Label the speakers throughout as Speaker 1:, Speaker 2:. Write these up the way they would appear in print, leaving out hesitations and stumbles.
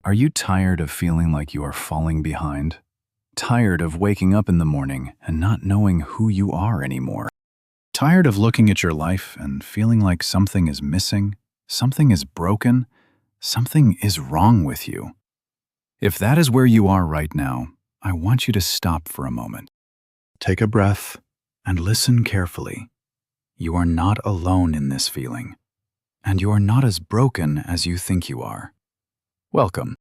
Speaker 1: Are you tired of feeling like you are falling behind? Tired of waking up in the morning and not knowing who you are anymore? Tired of looking at your life and feeling like something is missing, something is broken, something is wrong with you? If that is where you are right now, I want you to stop for a moment. Take a breath and listen carefully. You are not alone in this feeling, and you are not as broken as you think you are. Welcome.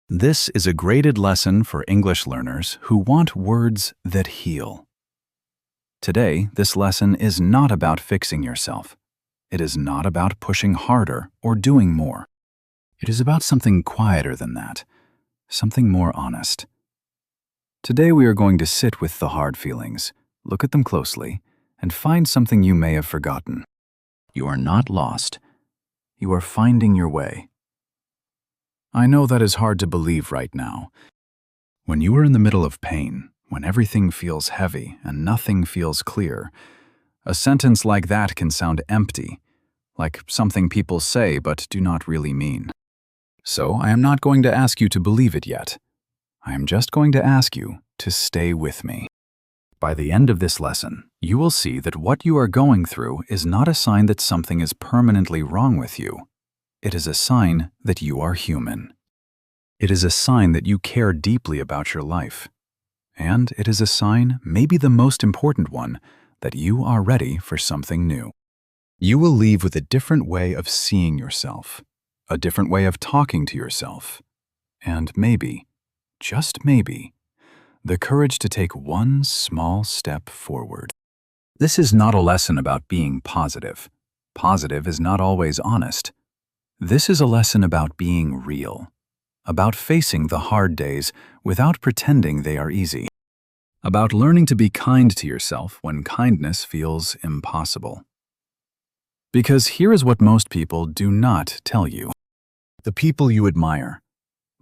Speaker 1: This is a graded lesson for English learners who want words that heal. Today, this lesson is not about fixing yourself. It is not about pushing harder or doing more. It is about something quieter than that, something more honest. Today we are going to sit with the hard feelings, look at them closely, and find something you may have forgotten. You are not lost. You are finding your way. I know that is hard to believe right now. When you are in the middle of pain, when everything feels heavy and nothing feels clear, a sentence like that can sound empty, like something people say but do not really mean. So I am not going to ask you to believe it yet. I am just going to ask you to stay with me. By the end of this lesson, you will see that what you are going through is not a sign that something is permanently wrong with you. It is a sign that you are human. It is a sign that you care deeply about your life. And it is a sign, maybe the most important one, that you are ready for something new. You will leave with a different way of seeing yourself, a different way of talking to yourself, and maybe, just maybe, the courage to take one small step forward. This is not a lesson about being positive. Positive is not always honest. This is a lesson about being real, about facing the hard days without pretending they are easy, about learning to be kind to yourself when kindness feels impossible. Because here is what most people do not tell you. The people you admire,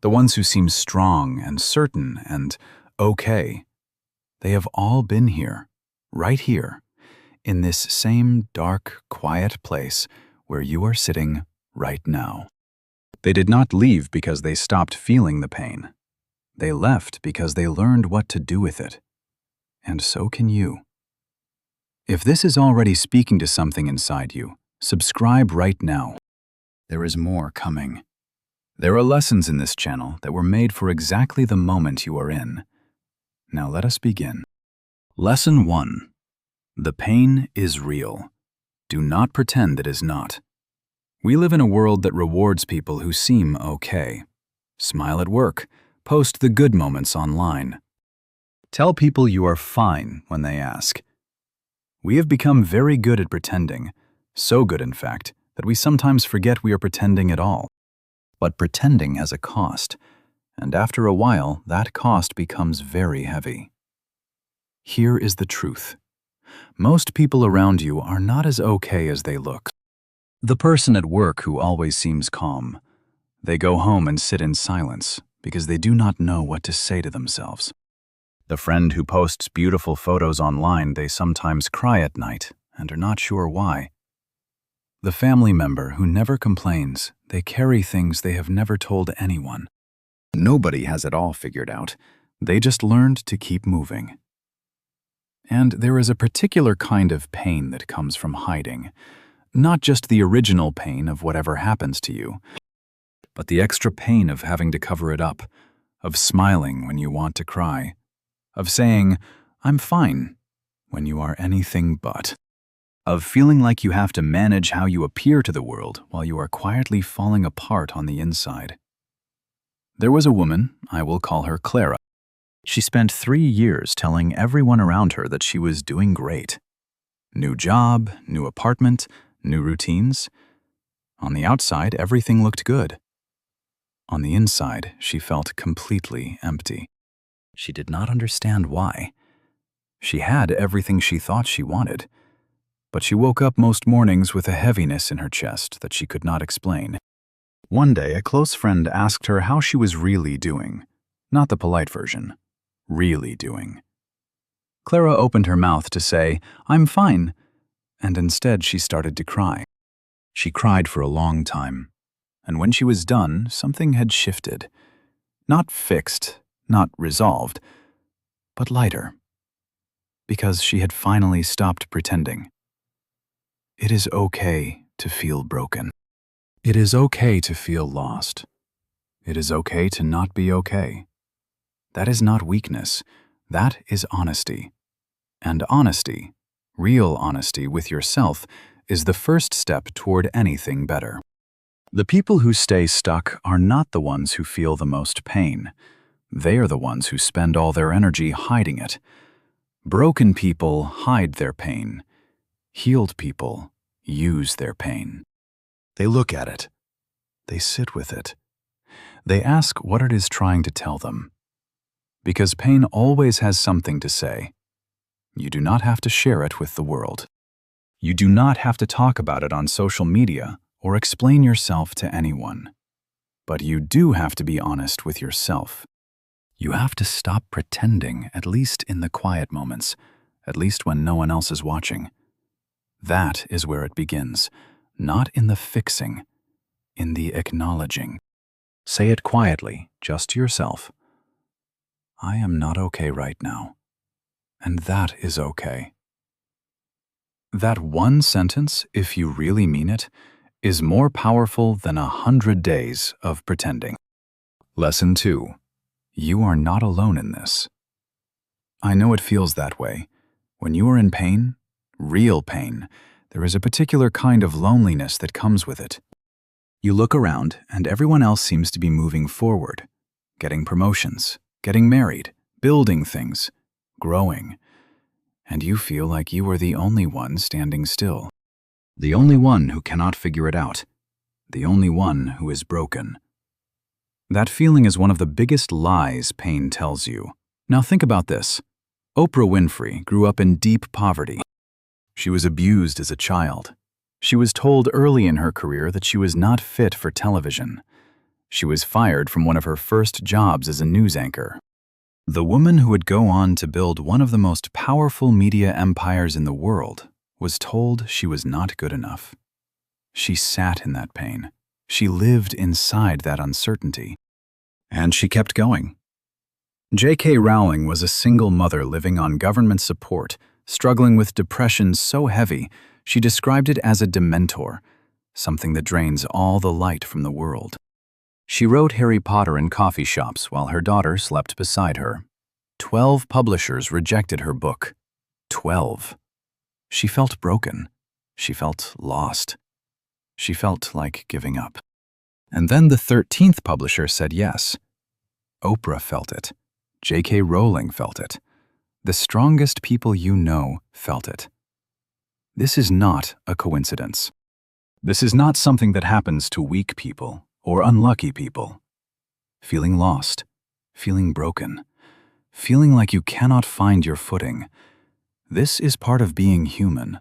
Speaker 1: the ones who seem strong and certain and okay, they have all been here, right here, in this same dark, quiet place where you are sitting right now. They did not leave because they stopped feeling the pain. They left because they learned what to do with it. And so can you. If this is already speaking to something inside you, subscribe right now. There is more coming. There are lessons in this channel that were made for exactly the moment you are in. Now let us begin. Lesson 1. The pain is real. Do not pretend it is not. We live in a world that rewards people who seem okay. Smile at work. Post the good moments online. Tell people you are fine when they ask. We have become very good at pretending, so good in fact, that we sometimes forget we are pretending at all. But pretending has a cost, and after a while, that cost becomes very heavy. Here is the truth. Most people around you are not as okay as they look. The person at work who always seems calm. They go home and sit in silence because they do not know what to say to themselves. The friend who posts beautiful photos online, they sometimes cry at night and are not sure why. The family member who never complains, they carry things they have never told anyone. Nobody has it all figured out. They just learned to keep moving. And there is a particular kind of pain that comes from hiding. Not just the original pain of whatever happens to you, but the extra pain of having to cover it up, of smiling when you want to cry, of saying, "I'm fine," when you are anything but, of feeling like you have to manage how you appear to the world while you are quietly falling apart on the inside. There was a woman, I will call her Clara. She spent 3 years telling everyone around her that she was doing great. New job, new apartment, new routines. On the outside, everything looked good. On the inside, she felt completely empty. She did not understand why. She had everything she thought she wanted, but she woke up most mornings with a heaviness in her chest that she could not explain. One day, a close friend asked her how she was really doing, not the polite version, really doing. Clara opened her mouth to say, "I'm fine," and instead she started to cry. She cried for a long time, and when she was done, something had shifted. Not fixed, not resolved, but lighter, because she had finally stopped pretending. It is okay to feel broken. It is okay to feel lost. It is okay to not be okay. That is not weakness. That is honesty. And honesty, real honesty with yourself, is the first step toward anything better. The people who stay stuck are not the ones who feel the most pain. They are the ones who spend all their energy hiding it. Broken people hide their pain. Healed people use their pain. They look at it. They sit with it. They ask what it is trying to tell them. Because pain always has something to say. You do not have to share it with the world. You do not have to talk about it on social media or explain yourself to anyone. But you do have to be honest with yourself. You have to stop pretending, at least in the quiet moments, at least when no one else is watching. That is where it begins, not in the fixing, in the acknowledging. Say it quietly, just to yourself. I am not okay right now, and that is okay. That one sentence, if you really mean it, is more powerful than 100 days of pretending. Lesson 2. You are not alone in this. I know it feels that way. When you are in pain, real pain, there is a particular kind of loneliness that comes with it. You look around, and everyone else seems to be moving forward, getting promotions, getting married, building things, growing. And you feel like you are the only one standing still. The only one who cannot figure it out. The only one who is broken. That feeling is one of the biggest lies pain tells you. Now think about this. Oprah Winfrey grew up in deep poverty. She was abused as a child. She was told early in her career that she was not fit for television. She was fired from one of her first jobs as a news anchor. The woman who would go on to build one of the most powerful media empires in the world was told she was not good enough. She sat in that pain. She lived inside that uncertainty. And she kept going. J.K. Rowling was a single mother living on government support, struggling with depression so heavy she described it as a dementor, something that drains all the light from the world. She wrote Harry Potter in coffee shops while her daughter slept beside her. 12 publishers rejected her book. 12. She felt broken. She felt lost. She felt like giving up. And then the 13th publisher said yes. Oprah felt it. J.K. Rowling felt it. The strongest people you know felt it. This is not a coincidence. This is not something that happens to weak people or unlucky people. Feeling lost, feeling broken, feeling like you cannot find your footing. This is part of being human.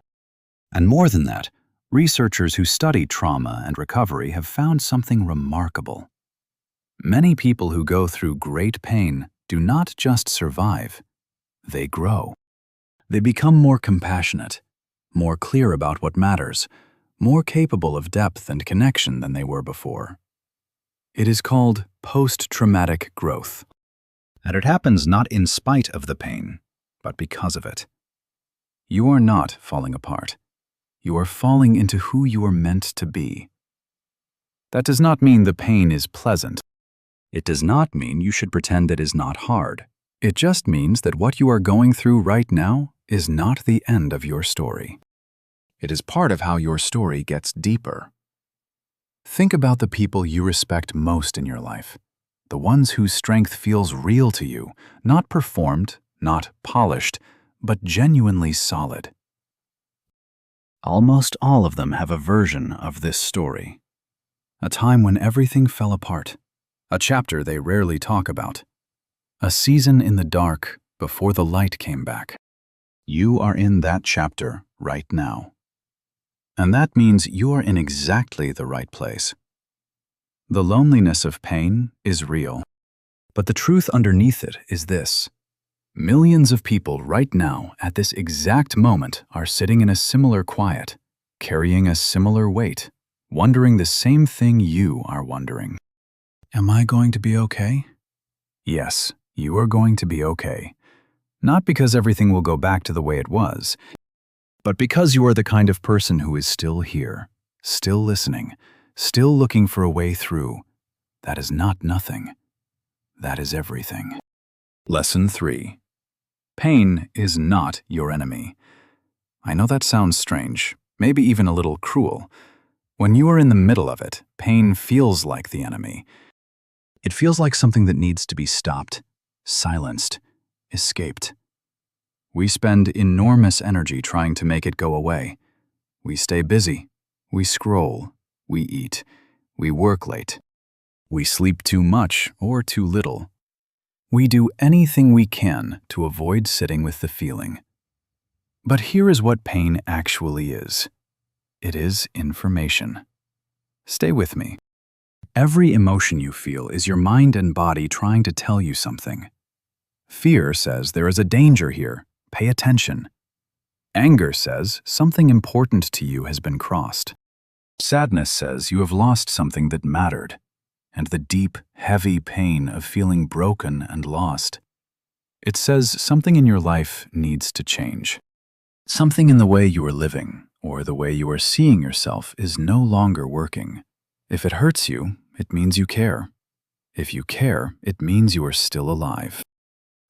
Speaker 1: And more than that, researchers who study trauma and recovery have found something remarkable. Many people who go through great pain do not just survive, they grow. They become more compassionate, more clear about what matters, more capable of depth and connection than they were before. It is called post-traumatic growth. And it happens not in spite of the pain, but because of it. You are not falling apart. You are falling into who you are meant to be. That does not mean the pain is pleasant. It does not mean you should pretend it is not hard. It just means that what you are going through right now is not the end of your story. It is part of how your story gets deeper. Think about the people you respect most in your life, the ones whose strength feels real to you, not performed, not polished, but genuinely solid. Almost all of them have a version of this story. A time when everything fell apart, a chapter they rarely talk about, a season in the dark before the light came back. You are in that chapter right now. And that means you are in exactly the right place. The loneliness of pain is real, but the truth underneath it is this. Millions of people right now, at this exact moment, are sitting in a similar quiet, carrying a similar weight, wondering the same thing you are wondering. Am I going to be okay? Yes, you are going to be okay. Not because everything will go back to the way it was, but because you are the kind of person who is still here, still listening, still looking for a way through. That is not nothing. That is everything. Lesson 3. Pain is not your enemy. I know that sounds strange, maybe even a little cruel. When you are in the middle of it, pain feels like the enemy. It feels like something that needs to be stopped, silenced, escaped. We spend enormous energy trying to make it go away. We stay busy. We scroll. We eat. We work late. We sleep too much or too little. We do anything we can to avoid sitting with the feeling. But here is what pain actually is. It is information. Stay with me. Every emotion you feel is your mind and body trying to tell you something. Fear says there is a danger here. Pay attention. Anger says something important to you has been crossed. Sadness says you have lost something that mattered. And the deep, heavy pain of feeling broken and lost. It says something in your life needs to change. Something in the way you are living or the way you are seeing yourself is no longer working. If it hurts you, it means you care. If you care, it means you are still alive.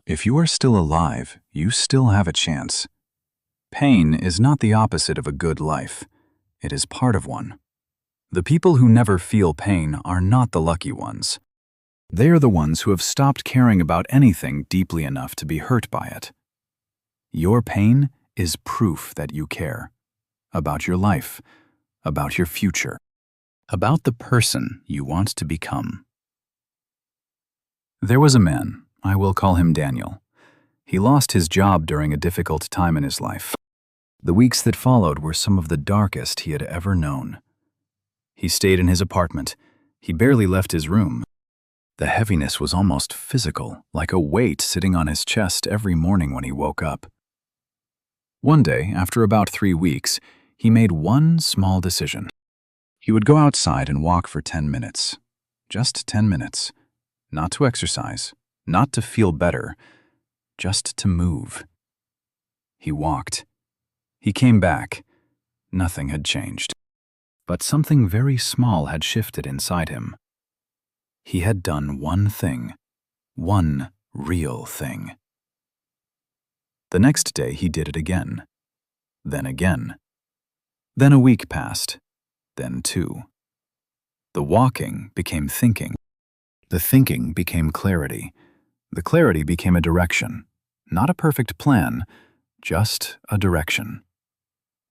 Speaker 1: If you are still alive, you still have a chance. Pain is not the opposite of a good life. It is part of one. The people who never feel pain are not the lucky ones. They are the ones who have stopped caring about anything deeply enough to be hurt by it. Your pain is proof that you care. About your life, about your future, about the person you want to become. There was a man, I will call him Daniel. He lost his job during a difficult time in his life. The weeks that followed were some of the darkest he had ever known. He stayed in his apartment. He barely left his room. The heaviness was almost physical, like a weight sitting on his chest every morning when he woke up. One day, after about 3 weeks, he made one small decision. He would go outside and walk for 10 minutes. Just 10 minutes. Not to exercise, not to feel better, just to move. He walked. He came back. Nothing had changed. But something very small had shifted inside him. He had done one thing. One real thing. The next day he did it again. Then again. Then a week passed. Then 2. The walking became thinking. The thinking became clarity. The clarity became a direction. Not a perfect plan, just a direction.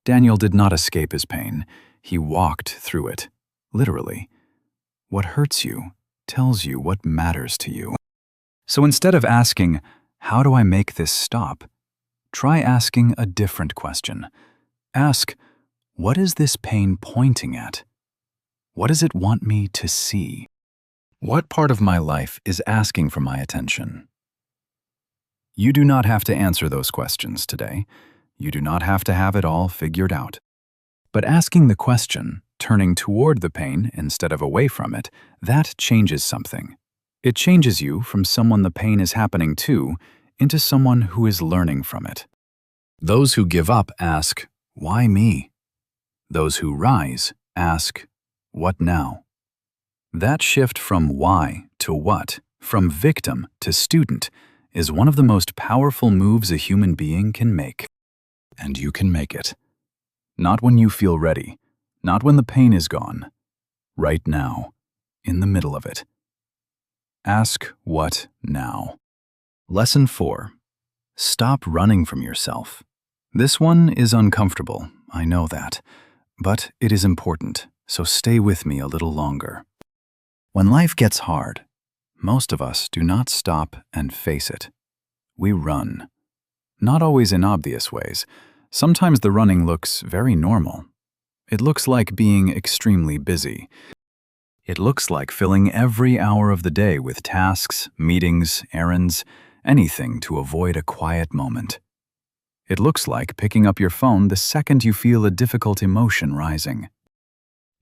Speaker 1: Daniel did not escape his pain. He walked through it, literally. What hurts you tells you what matters to you. So instead of asking, how do I make this stop? Try asking a different question. Ask, what is this pain pointing at? What does it want me to see? What part of my life is asking for my attention? You do not have to answer those questions today. You do not have to have it all figured out. But asking the question, turning toward the pain instead of away from it, that changes something. It changes you from someone the pain is happening to into someone who is learning from it. Those who give up ask, why me? Those who rise ask, what now? That shift from why to what, from victim to student, is one of the most powerful moves a human being can make. And you can make it. Not when you feel ready, not when the pain is gone. Right now, in the middle of it. Ask what now? Lesson 4. Stop running from yourself. This one is uncomfortable, I know that, but it is important, so stay with me a little longer. When life gets hard, most of us do not stop and face it. We run. Not always in obvious ways. Sometimes the running looks very normal. It looks like being extremely busy. It looks like filling every hour of the day with tasks, meetings, errands, anything to avoid a quiet moment. It looks like picking up your phone the second you feel a difficult emotion rising.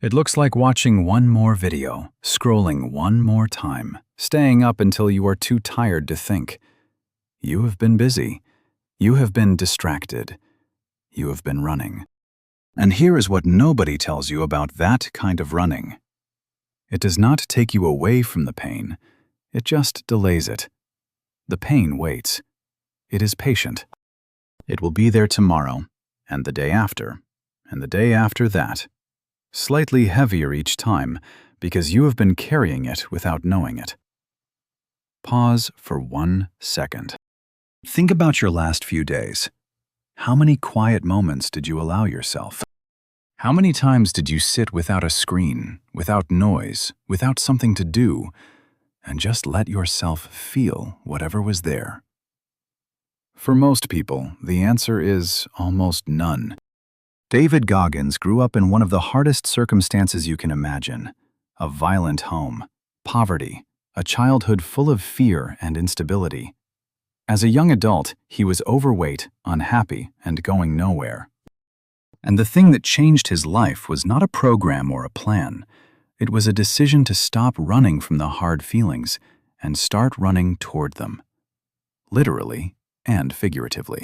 Speaker 1: It looks like watching one more video, scrolling one more time, staying up until you are too tired to think. You have been busy. You have been distracted. You have been running. And here is what nobody tells you about that kind of running. It does not take you away from the pain. It just delays it. The pain waits. It is patient. It will be there tomorrow, and the day after, and the day after that. Slightly heavier each time, because you have been carrying it without knowing it. Pause for 1 second. Think about your last few days. How many quiet moments did you allow yourself? How many times did you sit without a screen, without noise, without something to do, and just let yourself feel whatever was there? For most people, the answer is almost none. David Goggins grew up in one of the hardest circumstances you can imagine: a violent home, poverty, a childhood full of fear and instability. As a young adult, he was overweight, unhappy, and going nowhere. And the thing that changed his life was not a program or a plan. It was a decision to stop running from the hard feelings and start running toward them, literally and figuratively.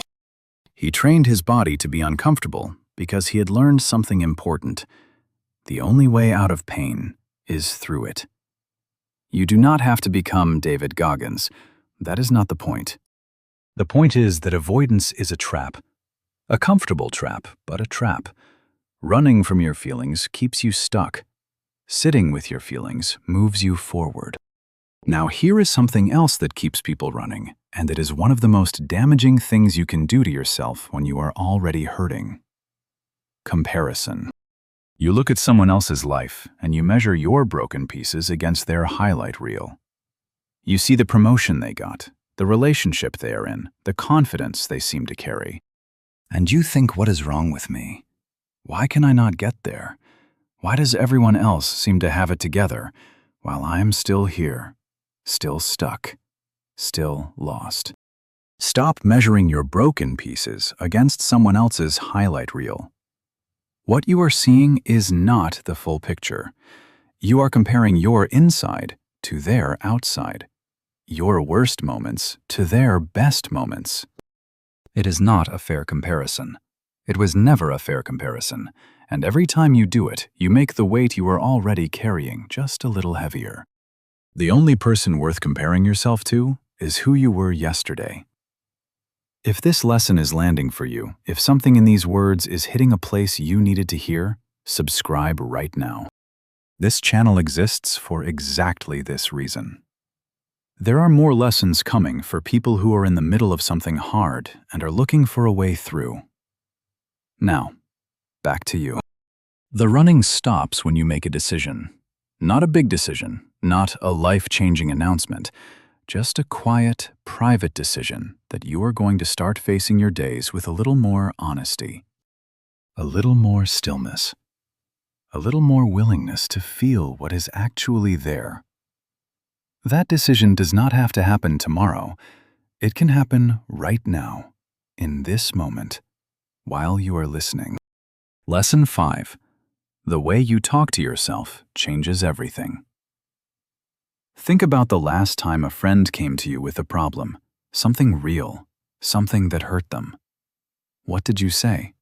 Speaker 1: He trained his body to be uncomfortable because he had learned something important. The only way out of pain is through it. You do not have to become David Goggins. That is not the point. The point is that avoidance is a trap. A comfortable trap, but a trap. Running from your feelings keeps you stuck. Sitting with your feelings moves you forward. Now here is something else that keeps people running, and it is one of the most damaging things you can do to yourself when you are already hurting. Comparison. You look at someone else's life, and you measure your broken pieces against their highlight reel. You see the promotion they got, the relationship they are in, the confidence they seem to carry. And you think, what is wrong with me? Why can I not get there? Why does everyone else seem to have it together, while I am still here, still stuck, still lost? Stop measuring your broken pieces against someone else's highlight reel. What you are seeing is not the full picture. You are comparing your inside to their outside, your worst moments to their best moments. It is not a fair comparison. It was never a fair comparison, and every time you do it, you make the weight you are already carrying just a little heavier. The only person worth comparing yourself to is who you were yesterday. If this lesson is landing for you, if something in these words is hitting a place you needed to hear, subscribe right now. This channel exists for exactly this reason. There are more lessons coming for people who are in the middle of something hard and are looking for a way through. Now, back to you. The running stops when you make a decision. Not a big decision, not a life-changing announcement, just a quiet, private decision that you are going to start facing your days with a little more honesty, a little more stillness, a little more willingness to feel what is actually there. That decision does not have to happen tomorrow. It can happen right now, in this moment, while you are listening. Lesson 5. The way you talk to yourself changes everything. Think about the last time a friend came to you with a problem, something real, something that hurt them. What did you say?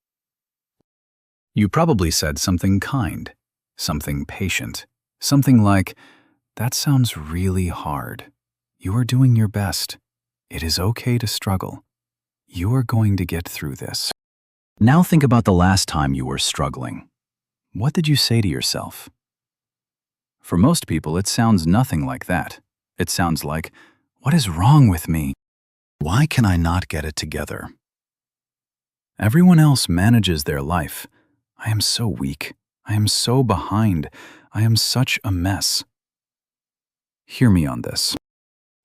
Speaker 1: You probably said something kind, something patient, something like, "That sounds really hard. You are doing your best. It is okay to struggle. You are going to get through this." Now think about the last time you were struggling. What did you say to yourself? For most people, it sounds nothing like that. It sounds like, "What is wrong with me? Why can I not get it together?" Everyone else manages their life. "I am so weak. I am so behind. I am such a mess." Hear me on this.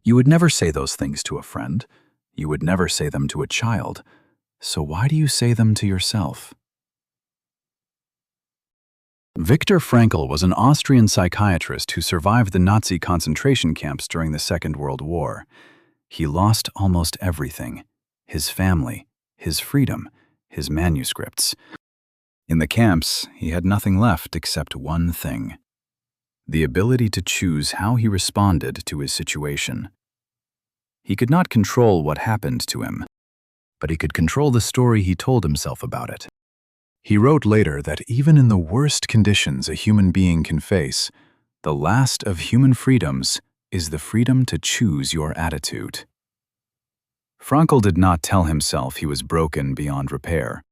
Speaker 1: You would never say those things to a friend. You would never say them to a child. So why do you say them to yourself? Viktor Frankl was an Austrian psychiatrist who survived the Nazi concentration camps during the Second World War. He lost almost everything: his family, his freedom, his manuscripts. In the camps, he had nothing left except one thing: the ability to choose how he responded to his situation. He could not control what happened to him, but he could control the story he told himself about it. He wrote later that even in the worst conditions a human being can face, the last of human freedoms is the freedom to choose your attitude. Frankl did not tell himself he was broken beyond repair.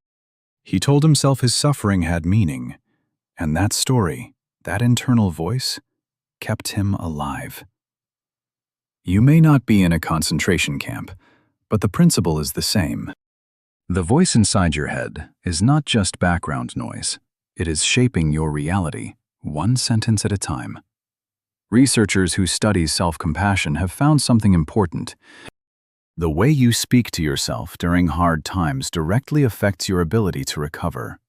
Speaker 1: He told himself his suffering had meaning, and that story, that internal voice, kept him alive. You may not be in a concentration camp, but the principle is the same. The voice inside your head is not just background noise. It is shaping your reality, one sentence at a time. Researchers who study self-compassion have found something important. The way you speak to yourself during hard times directly affects your ability to recover.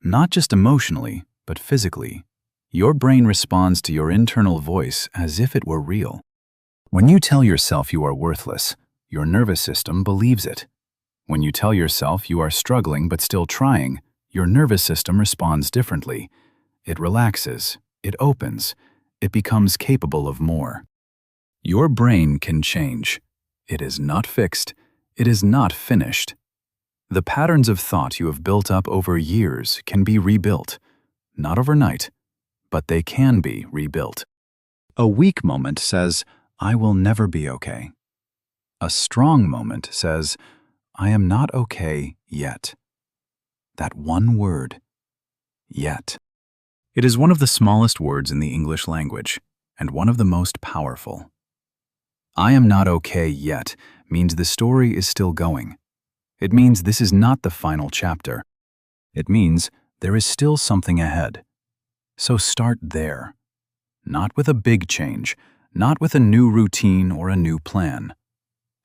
Speaker 1: Not just emotionally, but physically. Your brain responds to your internal voice as if it were real. When you tell yourself you are worthless, your nervous system believes it. When you tell yourself you are struggling but still trying, your nervous system responds differently. It relaxes, it opens, it becomes capable of more. Your brain can change. It is not fixed. It is not finished. The patterns of thought you have built up over years can be rebuilt. Not overnight, but they can be rebuilt. A weak moment says, "I will never be okay." A strong moment says, "I am not okay yet." That one word, yet. It is one of the smallest words in the English language, and one of the most powerful. "I am not okay yet" means the story is still going. It means this is not the final chapter. It means there is still something ahead. So start there. Not with a big change, not with a new routine or a new plan.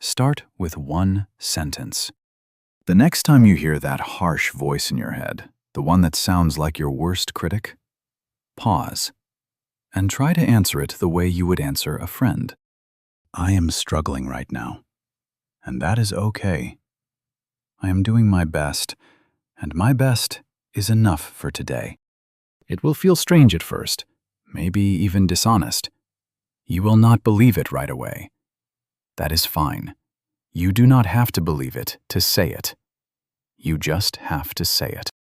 Speaker 1: Start with one sentence. The next time you hear that harsh voice in your head, the one that sounds like your worst critic, pause and try to answer it the way you would answer a friend. "I am struggling right now, and that is okay. I am doing my best, and my best is enough for today." It will feel strange at first, maybe even dishonest. You will not believe it right away. That is fine. You do not have to believe it to say it. You just have to say it.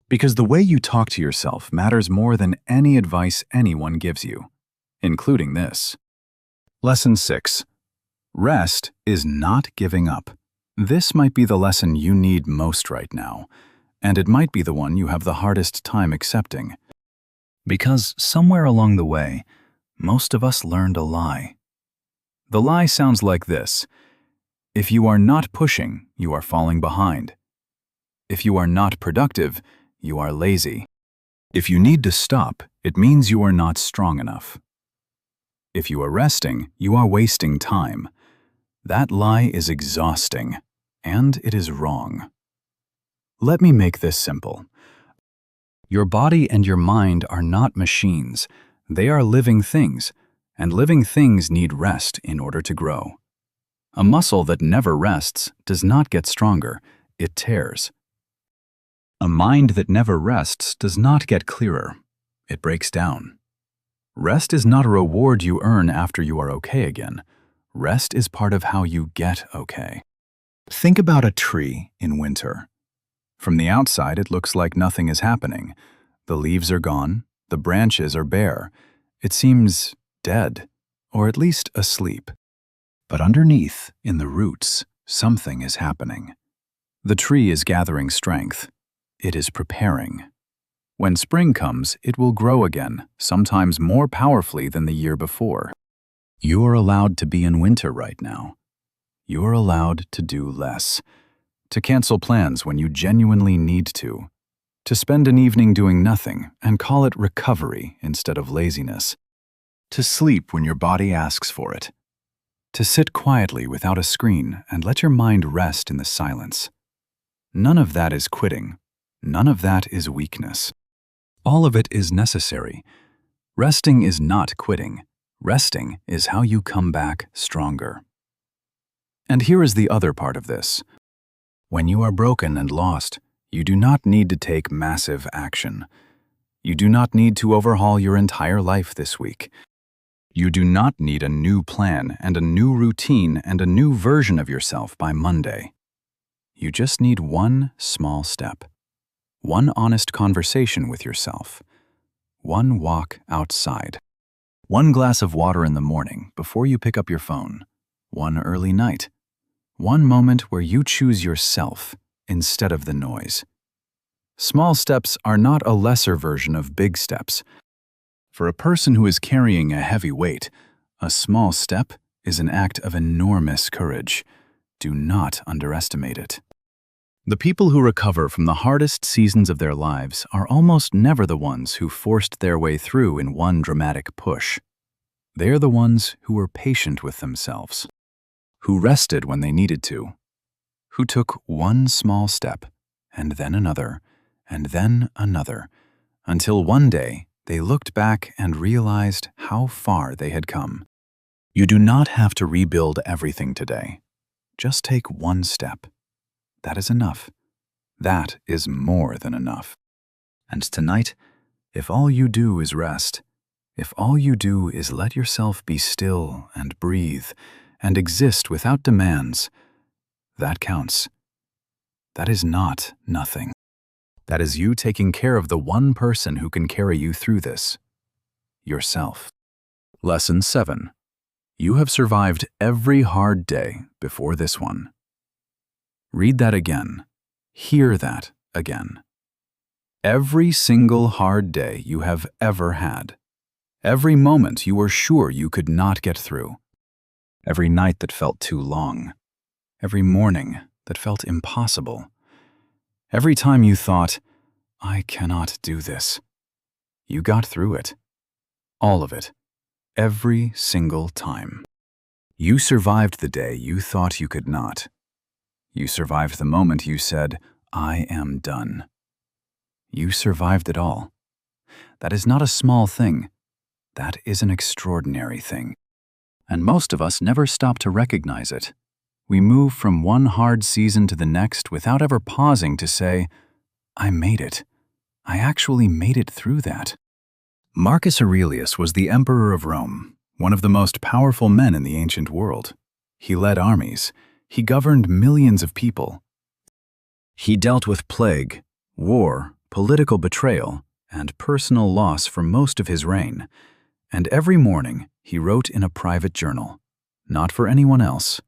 Speaker 1: Because the way you talk to yourself matters more than any advice anyone gives you, including this. Lesson 6. Rest is not giving up. This might be the lesson you need most right now, and it might be the one you have the hardest time accepting. Because somewhere along the way, most of us learned a lie. The lie sounds like this: if you are not pushing, you are falling behind. If you are not productive, you are lazy. If you need to stop, it means you are not strong enough. If you are resting, you are wasting time. That lie is exhausting, and it is wrong. Let me make this simple. Your body and your mind are not machines. They are living things, and living things need rest in order to grow. A muscle that never rests does not get stronger, it tears. A mind that never rests does not get clearer, it breaks down. Rest is not a reward you earn after you are okay again. Rest is part of how you get okay. Think about a tree in winter. From the outside, it looks like nothing is happening. The leaves are gone, the branches are bare. It seems dead, or at least asleep. But underneath, in the roots, something is happening. The tree is gathering strength. It is preparing. When spring comes, it will grow again, sometimes more powerfully than the year before. You are allowed to be in winter right now. You are allowed to do less, to cancel plans when you genuinely need to spend an evening doing nothing and call it recovery instead of laziness, to sleep when your body asks for it, to sit quietly without a screen and let your mind rest in the silence. None of that is quitting. None of that is weakness. All of it is necessary. Resting is not quitting. Resting is how you come back stronger. And here is the other part of this. When you are broken and lost, You do not need to take massive action. You do not need to overhaul your entire life this week. You do not need a new plan and a new routine and a new version of yourself by Monday. You just need one small step, one honest conversation with yourself, one walk outside, one glass of water in the morning before you pick up your phone, one early night, one moment where you choose yourself instead of the noise. Small steps are not a lesser version of big steps. For a person who is carrying a heavy weight, a small step is an act of enormous courage. Do not underestimate it. The people who recover from the hardest seasons of their lives are almost never the ones who forced their way through in one dramatic push. They are the ones who were patient with themselves, who rested when they needed to, who took one small step, and then another, until one day they looked back and realized how far they had come. You do not have to rebuild everything today. Just take one step. That is enough. That is more than enough. And tonight, if all you do is rest, if all you do is let yourself be still and breathe and exist without demands, that counts. That is not nothing. That is you taking care of the one person who can carry you through this, yourself. Lesson 7. You have survived every hard day before this one. Read that again. Hear that again. Every single hard day you have ever had. Every moment you were sure you could not get through. Every night that felt too long. Every morning that felt impossible. Every time you thought, I cannot do this. You got through it. All of it. Every single time. You survived the day you thought you could not. You survived the moment you said, I am done. You survived it all. That is not a small thing. That is an extraordinary thing. And most of us never stop to recognize it. We move from one hard season to the next without ever pausing to say, I made it. I actually made it through that. Marcus Aurelius was the emperor of Rome, one of the most powerful men in the ancient world. He led armies. He governed millions of people. He dealt with plague, war, political betrayal, and personal loss for most of his reign. And every morning he wrote in a private journal, not for anyone else,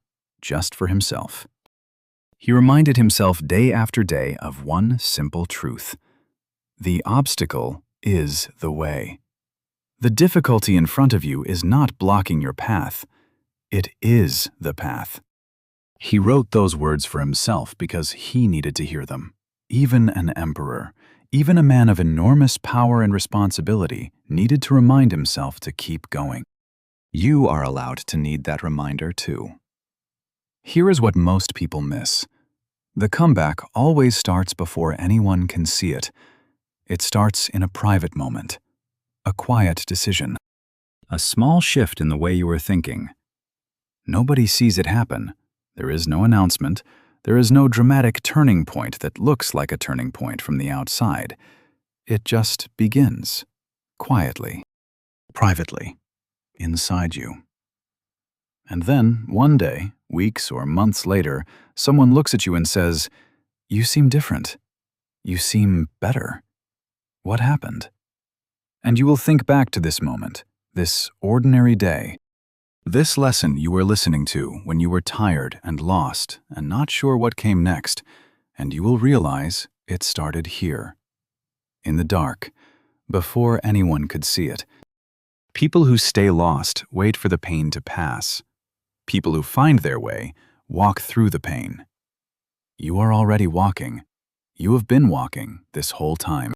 Speaker 1: just for himself. He reminded himself day after day of one simple truth. The obstacle is the way. The difficulty in front of you is not blocking your path. It is the path. He wrote those words for himself because he needed to hear them. Even an emperor, even a man of enormous power and responsibility, needed to remind himself to keep going. You are allowed to need that reminder too. Here is what most people miss. The comeback always starts before anyone can see it. It starts in a private moment, a quiet decision, a small shift in the way you are thinking. Nobody sees it happen. There is no announcement. There is no dramatic turning point that looks like a turning point from the outside. It just begins, quietly, privately, inside you. And then, one day, weeks or months later, someone looks at you and says, You seem different. You seem better. What happened? And you will think back to this moment, this ordinary day, this lesson you were listening to when you were tired and lost and not sure what came next, and you will realize it started here, in the dark, before anyone could see it. People who stay lost wait for the pain to pass. People who find their way walk through the pain. You are already walking. You have been walking this whole time.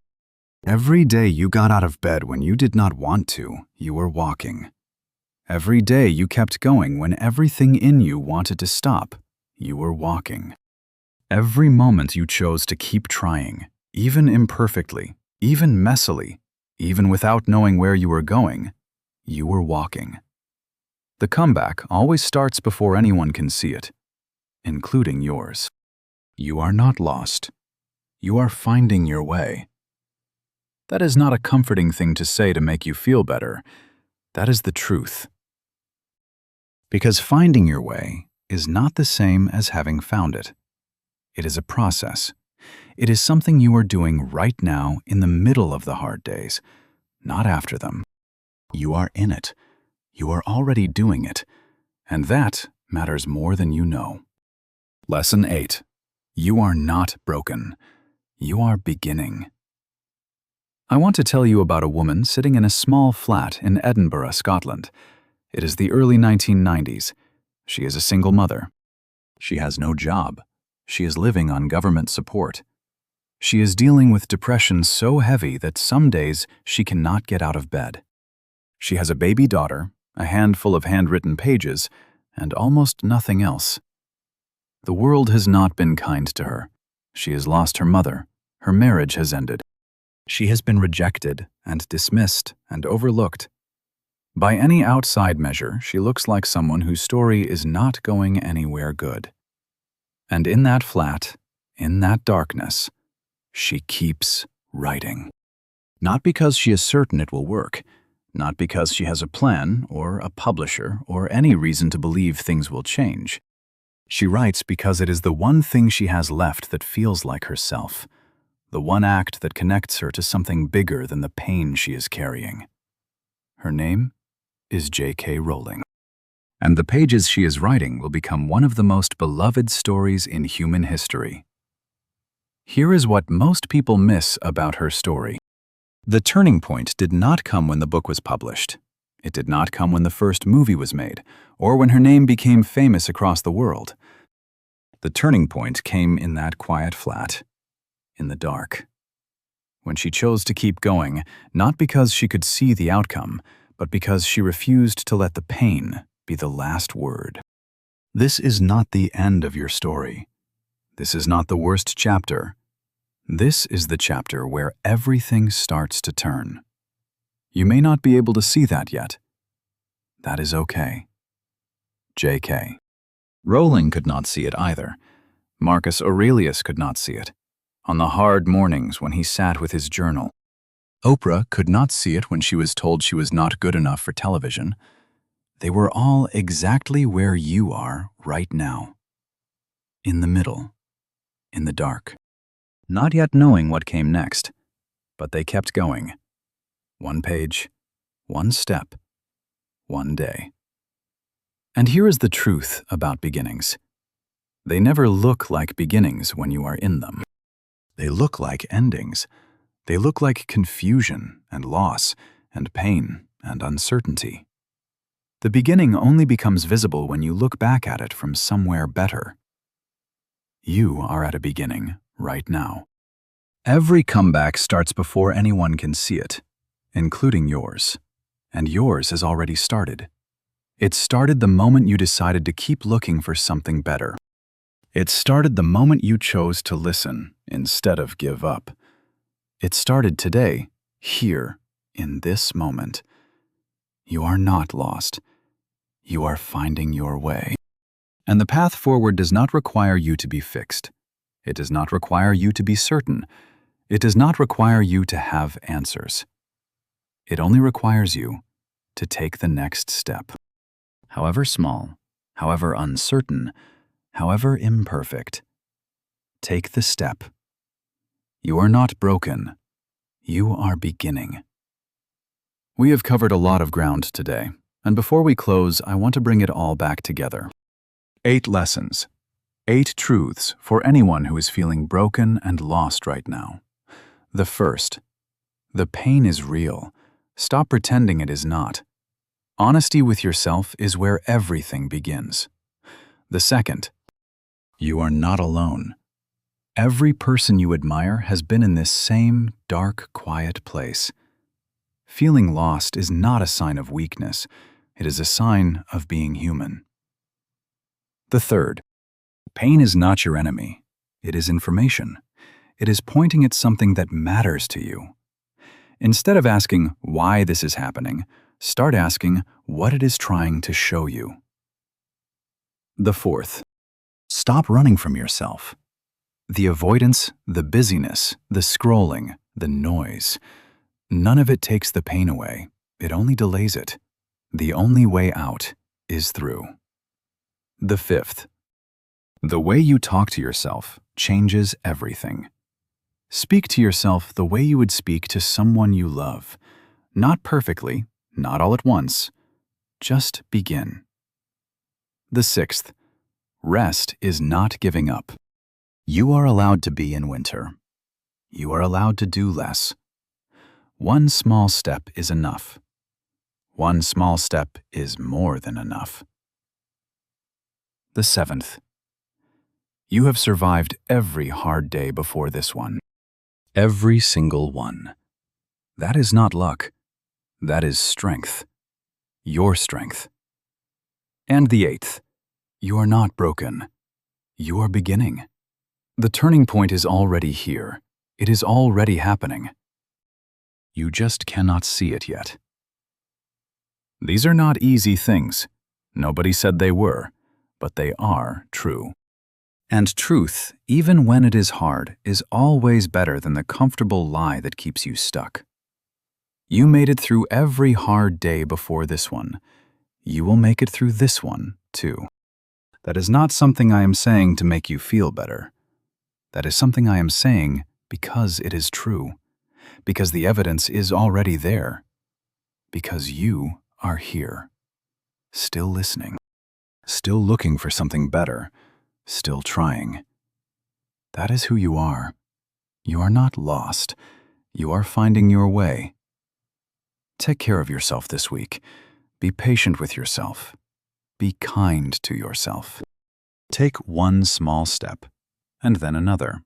Speaker 1: Every day you got out of bed when you did not want to, you were walking. Every day you kept going when everything in you wanted to stop, you were walking. Every moment you chose to keep trying, even imperfectly, even messily, even without knowing where you were going, you were walking. The comeback always starts before anyone can see it, including yours. You are not lost. You are finding your way. That is not a comforting thing to say to make you feel better. That is the truth. Because finding your way is not the same as having found it. It is a process. It is something you are doing right now in the middle of the hard days, not after them. You are in it. You are already doing it. And that matters more than you know. Lesson 8. You are not broken. You are beginning. I want to tell you about a woman sitting in a small flat in Edinburgh, Scotland. It is the early 1990s. She is a single mother. She has no job. She is living on government support. She is dealing with depression so heavy that some days she cannot get out of bed. She has a baby daughter, a handful of handwritten pages, and almost nothing else. The world has not been kind to her. She has lost her mother. Her marriage has ended. She has been rejected and dismissed and overlooked. By any outside measure, she looks like someone whose story is not going anywhere good. And in that flat, in that darkness, she keeps writing. Not because she is certain it will work, not because she has a plan or a publisher or any reason to believe things will change. She writes because it is the one thing she has left that feels like herself, the one act that connects her to something bigger than the pain she is carrying. Her name is J.K. Rowling. And the pages she is writing will become one of the most beloved stories in human history. Here is what most people miss about her story. The turning point did not come when the book was published. It did not come when the first movie was made, or when her name became famous across the world. The turning point came in that quiet flat, in the dark. When she chose to keep going, not because she could see the outcome, but because she refused to let the pain be the last word. This is not the end of your story. This is not the worst chapter. This is the chapter where everything starts to turn. You may not be able to see that yet. That is okay. J.K. Rowling could not see it either. Marcus Aurelius could not see it. On the hard mornings when he sat with his journal. Oprah could not see it when she was told she was not good enough for television. They were all exactly where you are right now. In the middle. In the dark. Not yet knowing what came next. But they kept going. One page, one step, one day. And here is the truth about beginnings. They never look like beginnings when you are in them. They look like endings. They look like confusion and loss and pain and uncertainty. The beginning only becomes visible when you look back at it from somewhere better. You are at a beginning right now. Every comeback starts before anyone can see it, including yours. And yours has already started. It started the moment you decided to keep looking for something better. It started the moment you chose to listen instead of give up. It started today, here, in this moment. You are not lost. You are finding your way. And the path forward does not require you to be fixed. It does not require you to be certain. It does not require you to have answers. It only requires you to take the next step. However small, however uncertain, however imperfect, take the step. You are not broken. You are beginning. We have covered a lot of ground today, and before we close, I want to bring it all back together. 8 lessons. 8 truths for anyone who is feeling broken and lost right now. The first, the pain is real. Stop pretending it is not. Honesty with yourself is where everything begins. The second, you are not alone. Every person you admire has been in this same dark, quiet place. Feeling lost is not a sign of weakness. It is a sign of being human. The third, pain is not your enemy. It is information. It is pointing at something that matters to you. Instead of asking why this is happening, start asking what it is trying to show you. The fourth, stop running from yourself. The avoidance, the busyness, the scrolling, the noise. None of it takes the pain away. It only delays it. The only way out is through. The fifth. The way you talk to yourself changes everything. Speak to yourself the way you would speak to someone you love. Not perfectly, not all at once. Just begin. The sixth. Rest is not giving up. You are allowed to be in winter. You are allowed to do less. One small step is enough. One small step is more than enough. The seventh. You have survived every hard day before this one. Every single one. That is not luck. That is strength. Your strength. And the eighth. You are not broken. You are beginning. The turning point is already here. It is already happening. You just cannot see it yet. These are not easy things. Nobody said they were, but they are true. And truth, even when it is hard, is always better than the comfortable lie that keeps you stuck. You made it through every hard day before this one. You will make it through this one, too. That is not something I am saying to make you feel better. That is something I am saying because it is true. Because the evidence is already there. Because you are here. Still listening. Still looking for something better. Still trying. That is who you are. You are not lost. You are finding your way. Take care of yourself this week. Be patient with yourself. Be kind to yourself. Take one small step, and then another.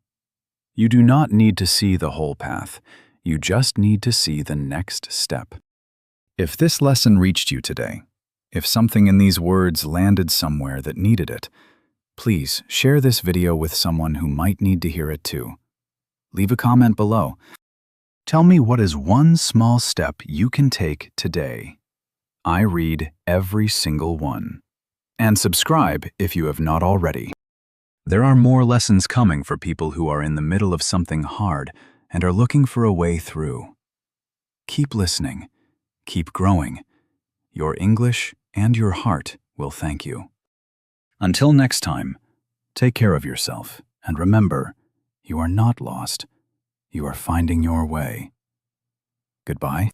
Speaker 1: You do not need to see the whole path. You just need to see the next step. If this lesson reached you today, if something in these words landed somewhere that needed it, please share this video with someone who might need to hear it too. Leave a comment below. Tell me what is one small step you can take today. I read every single one. And subscribe if you have not already. There are more lessons coming for people who are in the middle of something hard and are looking for a way through. Keep listening. Keep growing. Your English and your heart will thank you. Until next time, take care of yourself and remember, you are not lost. You are finding your way. Goodbye.